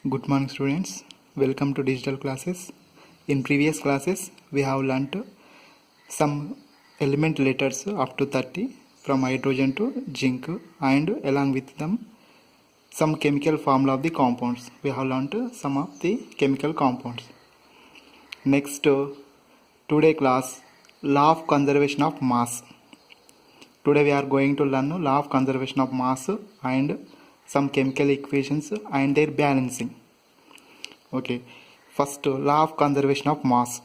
Good morning students, welcome to digital classes. In previous classes we have learnt some element letters up to 30 from hydrogen to zinc and along with them some chemical formula of the compounds. We have learnt some of the chemical compounds. Next today class, law of conservation of mass. Today we are going to learn law of conservation of mass and some chemical equations and their balancing. Okay, first law of conservation of mass.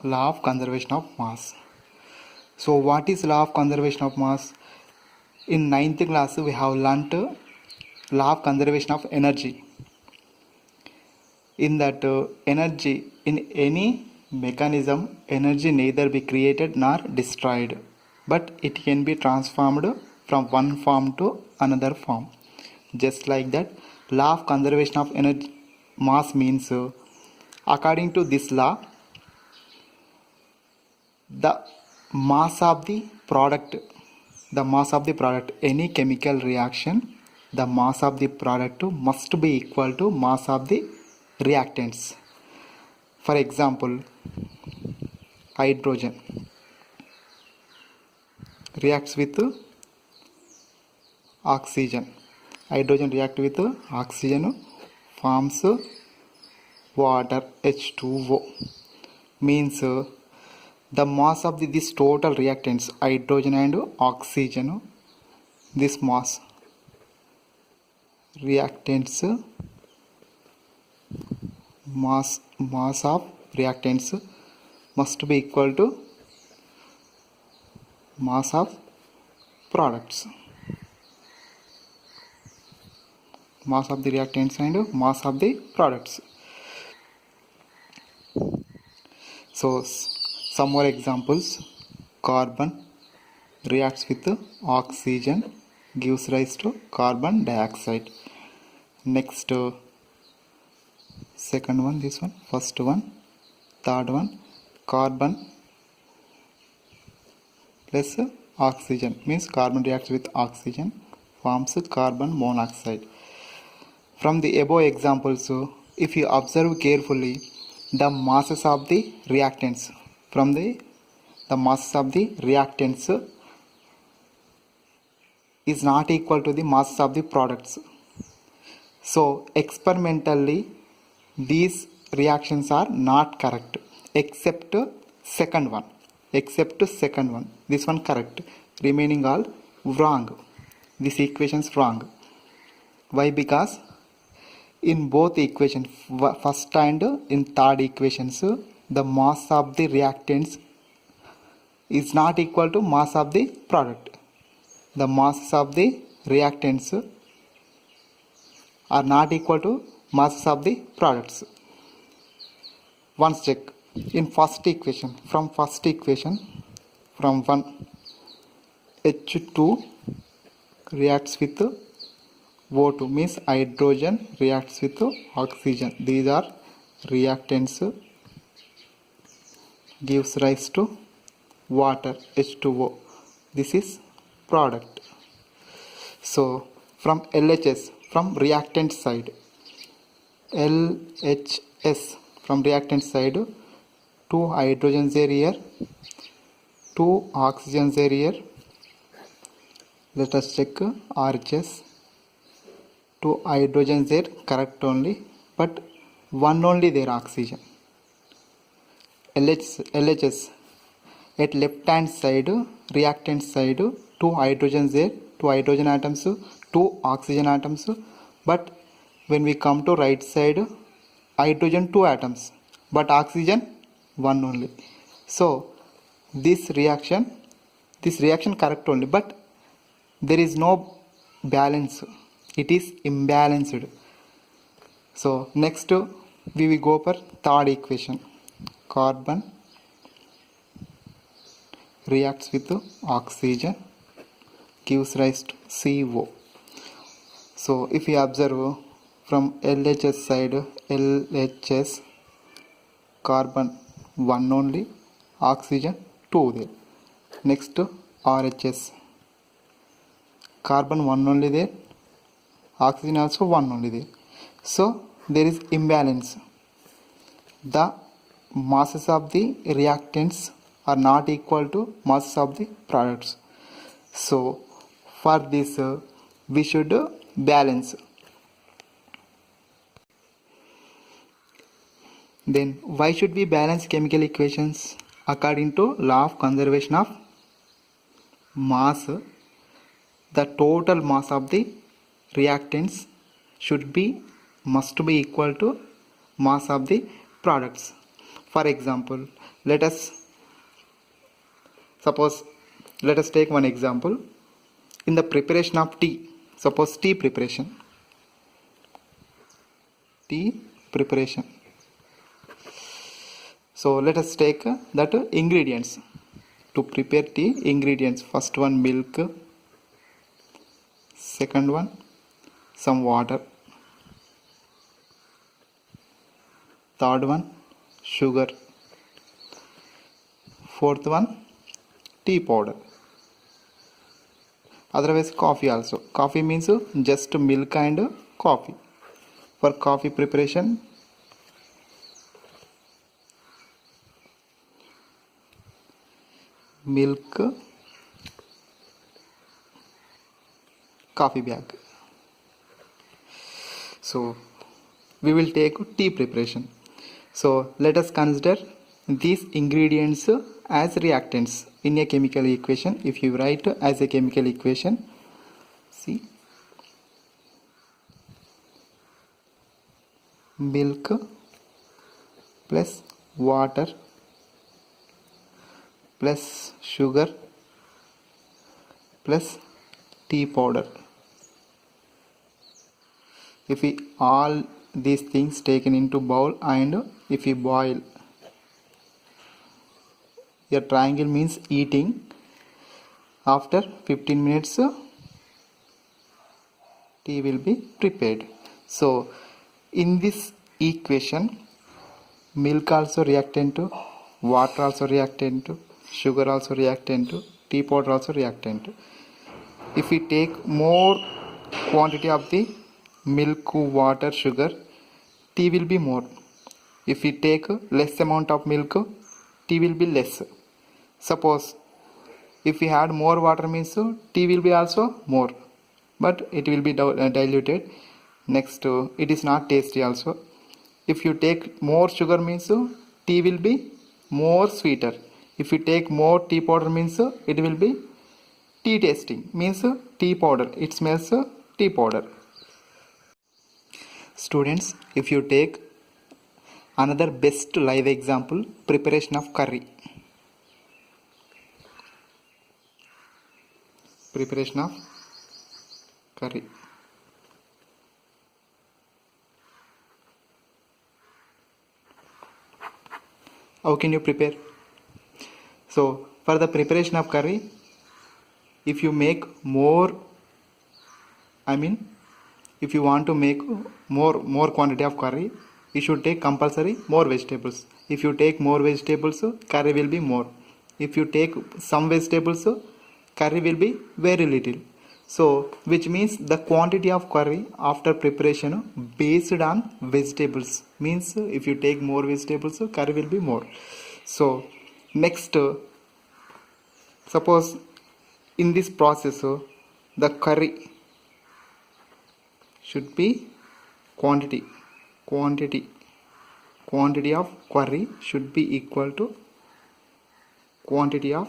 Law of conservation of mass. So what is law of conservation of mass? In 9th class we have learnt law of conservation of energy. In that energy, in any mechanism, energy neither be created nor destroyed, but it can be transformed from one form to another form. Just like that, law of conservation of energy mass means according to this law, the mass of the product, any chemical reaction, the mass of the product must be equal to mass of the reactants. For example, hydrogen reacts with oxygen. Hydrogen reacts with oxygen, forms water, H2O. Means the mass of this total reactants, hydrogen and oxygen, this mass reactants, mass of reactants must be equal to mass of products. Mass of the reactants and mass of the products. So some more examples. Carbon reacts with oxygen, gives rise to carbon dioxide. Next second one, this one, first one, third one, carbon plus oxygen means carbon reacts with oxygen, forms carbon monoxide. From the above examples, if you observe carefully, the masses of the reactants, from the masses of the reactants is not equal to the masses of the products. So experimentally these reactions are not correct except second one. This one correct, remaining all wrong. This equation is wrong. Why? Because in both equations, first and in third equations, the mass of the reactants is not equal to mass of the product. The masses of the reactants are not equal to masses of the products. Once check. In first equation, from 1, H2 reacts with O2 means hydrogen reacts with oxygen. These are reactants, gives rise to water, H2O. This is product. So from LHS, from reactant side, LHS, from reactant side, 2 hydrogens are here, 2 oxygens are here. Let us check RHS. 2 hydrogens are correct only, but one only there oxygen. LHS at left hand side, reactant side, 2 hydrogens there, 2 hydrogen atoms, 2 oxygen atoms, but when we come to right side, hydrogen 2 atoms, but oxygen 1 only. So this reaction correct only, but there is no balance. It is imbalanced. So next we will go for third equation. Carbon reacts with oxygen, gives rise to CO. So if we observe from LHS side, LHS carbon 1 only, oxygen 2 there. Next RHS carbon 1 only there, oxygen also 1 only there. So there is imbalance. The masses of the reactants are not equal to masses of the products. So for this we should balance. Then why should we balance chemical equations? According to law of conservation of mass, the total mass of the reactants must be equal to mass of the products. For example, let us take one example. In the preparation of tea, suppose tea preparation. So let us take that ingredients to prepare tea. Ingredients: first one milk, second one some water, third one sugar, fourth one tea powder. Otherwise coffee also. Coffee means just milk and coffee. For coffee preparation, milk, coffee bag. So we will take tea preparation. So let us consider these ingredients as reactants in a chemical equation. If you write as a chemical equation, see, milk plus water plus sugar plus tea powder. If we all these things taken into bowl and if we boil, a triangle means eating. After 15 minutes tea will be prepared. So in this equation, milk also reactant, water also reactant, sugar also reactant, tea powder also reactant. If we take more quantity of the milk, water, sugar, tea will be more. If we take less amount of milk, tea will be less. Suppose if we add more water means tea will be also more, but it will be diluted. Next, it is not tasty also. If you take more sugar means tea will be more sweeter. If you take more tea powder means it will be tea tasting, means tea powder, it smells tea powder. Students, if you take another best live example, preparation of curry. Preparation of curry. How can you prepare? So for the preparation of curry, if you make more, if you want to make more quantity of curry, you should take compulsory more vegetables. If you take more vegetables, curry will be more. If you take some vegetables, curry will be very little. So which means the quantity of curry after preparation based on vegetables, means if you take more vegetables, curry will be more. So next, suppose in this process the curry should be quantity of curry should be equal to quantity of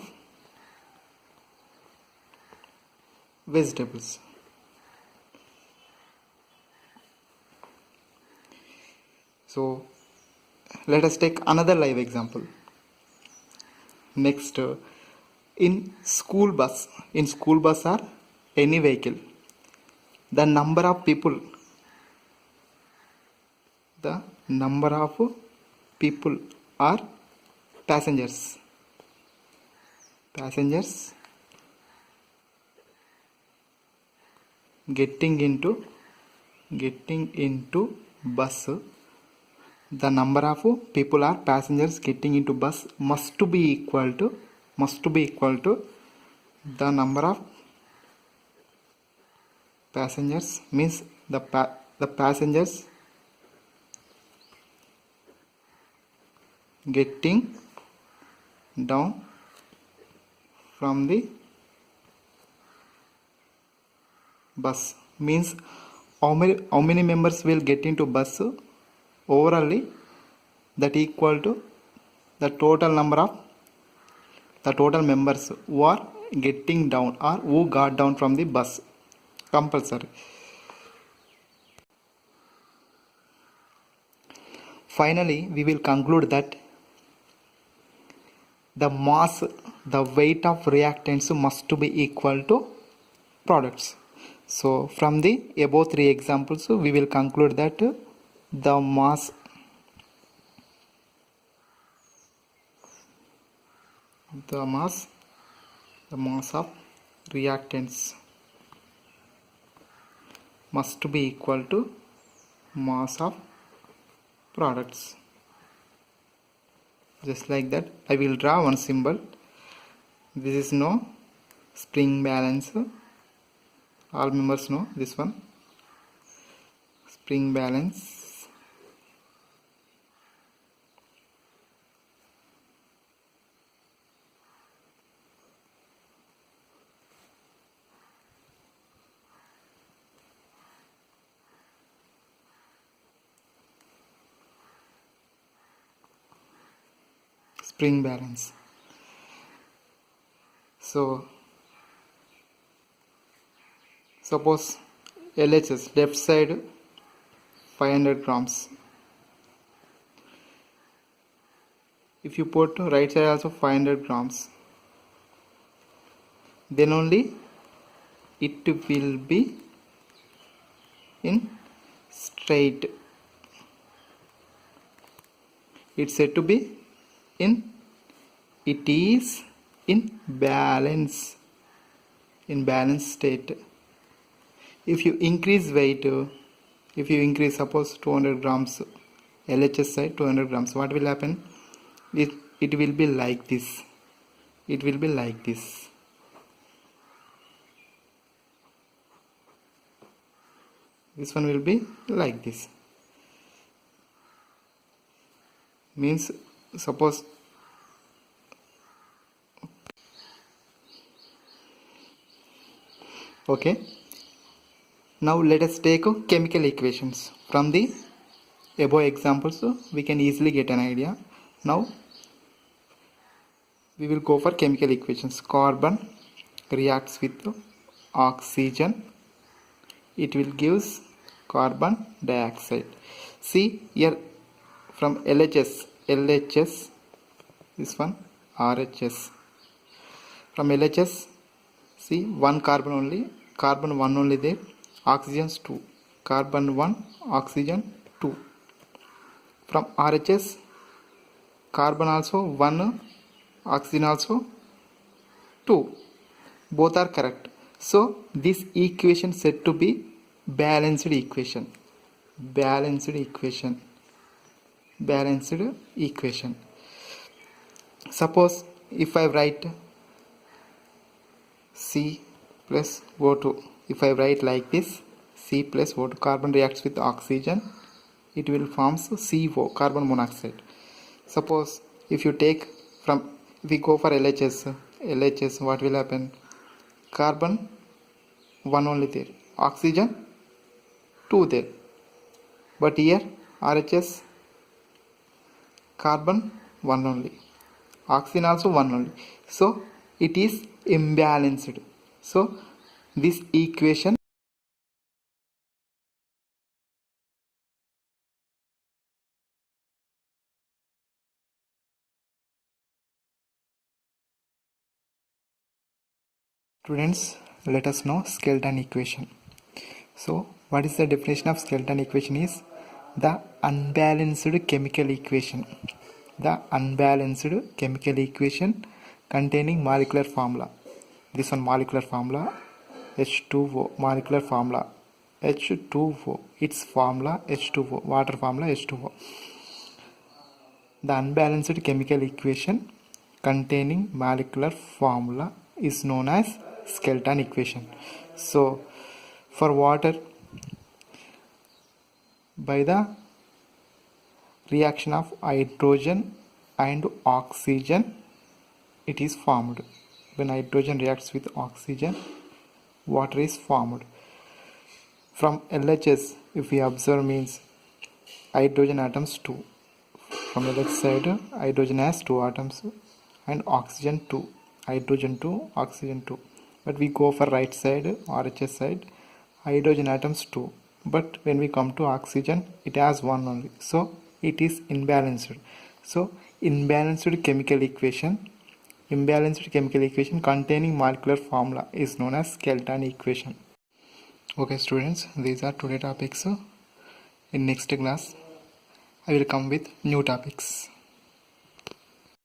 vegetables. So let us take another live example. Next, in school bus or any vehicle, the number of people are passengers getting into getting into bus, the number of people or passengers getting into bus must be equal to the number of passengers, means the passengers getting down from the bus, means how many members will get into bus overally, that equal to the total number of the total members who are getting down or who got down from the bus, compulsory. Finally, we will conclude that the mass, the weight of reactants must be equal to products. So from the above three examples, we will conclude that the mass of reactants must be equal to mass of products. Just like that, I will draw one symbol. This is no spring balance. All members know this one, spring balance. Spring balance. So suppose LHS left side 500 grams. If you put right side also 500 grams, then only it will be in straight. It's said to be it is in balance state. If you increase weight, if you increase suppose 200 grams, LHS side 200 grams, what will happen? It will be like this. It will be like this. This one will be like this. Means suppose okay. Now let us take chemical equations. From the above examples, we can easily get an idea. Now we will go for chemical equations. Carbon reacts with oxygen. It will give carbon dioxide. See here from LHS, this one RHS. From LHS, see one carbon only, carbon 1 only there, oxygens 2, carbon 1, oxygen 2. From RHS, carbon also 1, oxygen also 2. Both are correct. So this equation said to be balanced equation. Suppose if I write C plus O2, if I write like this, C plus O2, carbon reacts with oxygen, it will form CO, carbon monoxide. Suppose if you take from, if we go for LHS, what will happen? Carbon 1 only there, oxygen 2 there. But here RHS, carbon 1 only, oxygen also 1 only. So it is imbalanced. So this equation students, let us know Skeleton equation. So what is the definition of Skeleton equation? Is the unbalanced chemical equation. The unbalanced chemical equation containing molecular formula. This one molecular formula H2O, molecular formula H2O. Its formula H2O. Water formula H2O. The unbalanced chemical equation containing molecular formula is known as skeleton equation. So for water, by the reaction of hydrogen and oxygen, it is formed. When hydrogen reacts with oxygen, water is formed. From LHS, if we observe, means hydrogen atoms 2. From the left side, hydrogen has 2 atoms and oxygen 2. Hydrogen 2, oxygen 2. But we go for right side, RHS side, hydrogen atoms 2. But when we come to oxygen, it has 1 only. So it is imbalanced. So imbalanced chemical equation containing molecular formula is known as skeleton equation. Okay students, these are today topics. In next class I will come with new topics.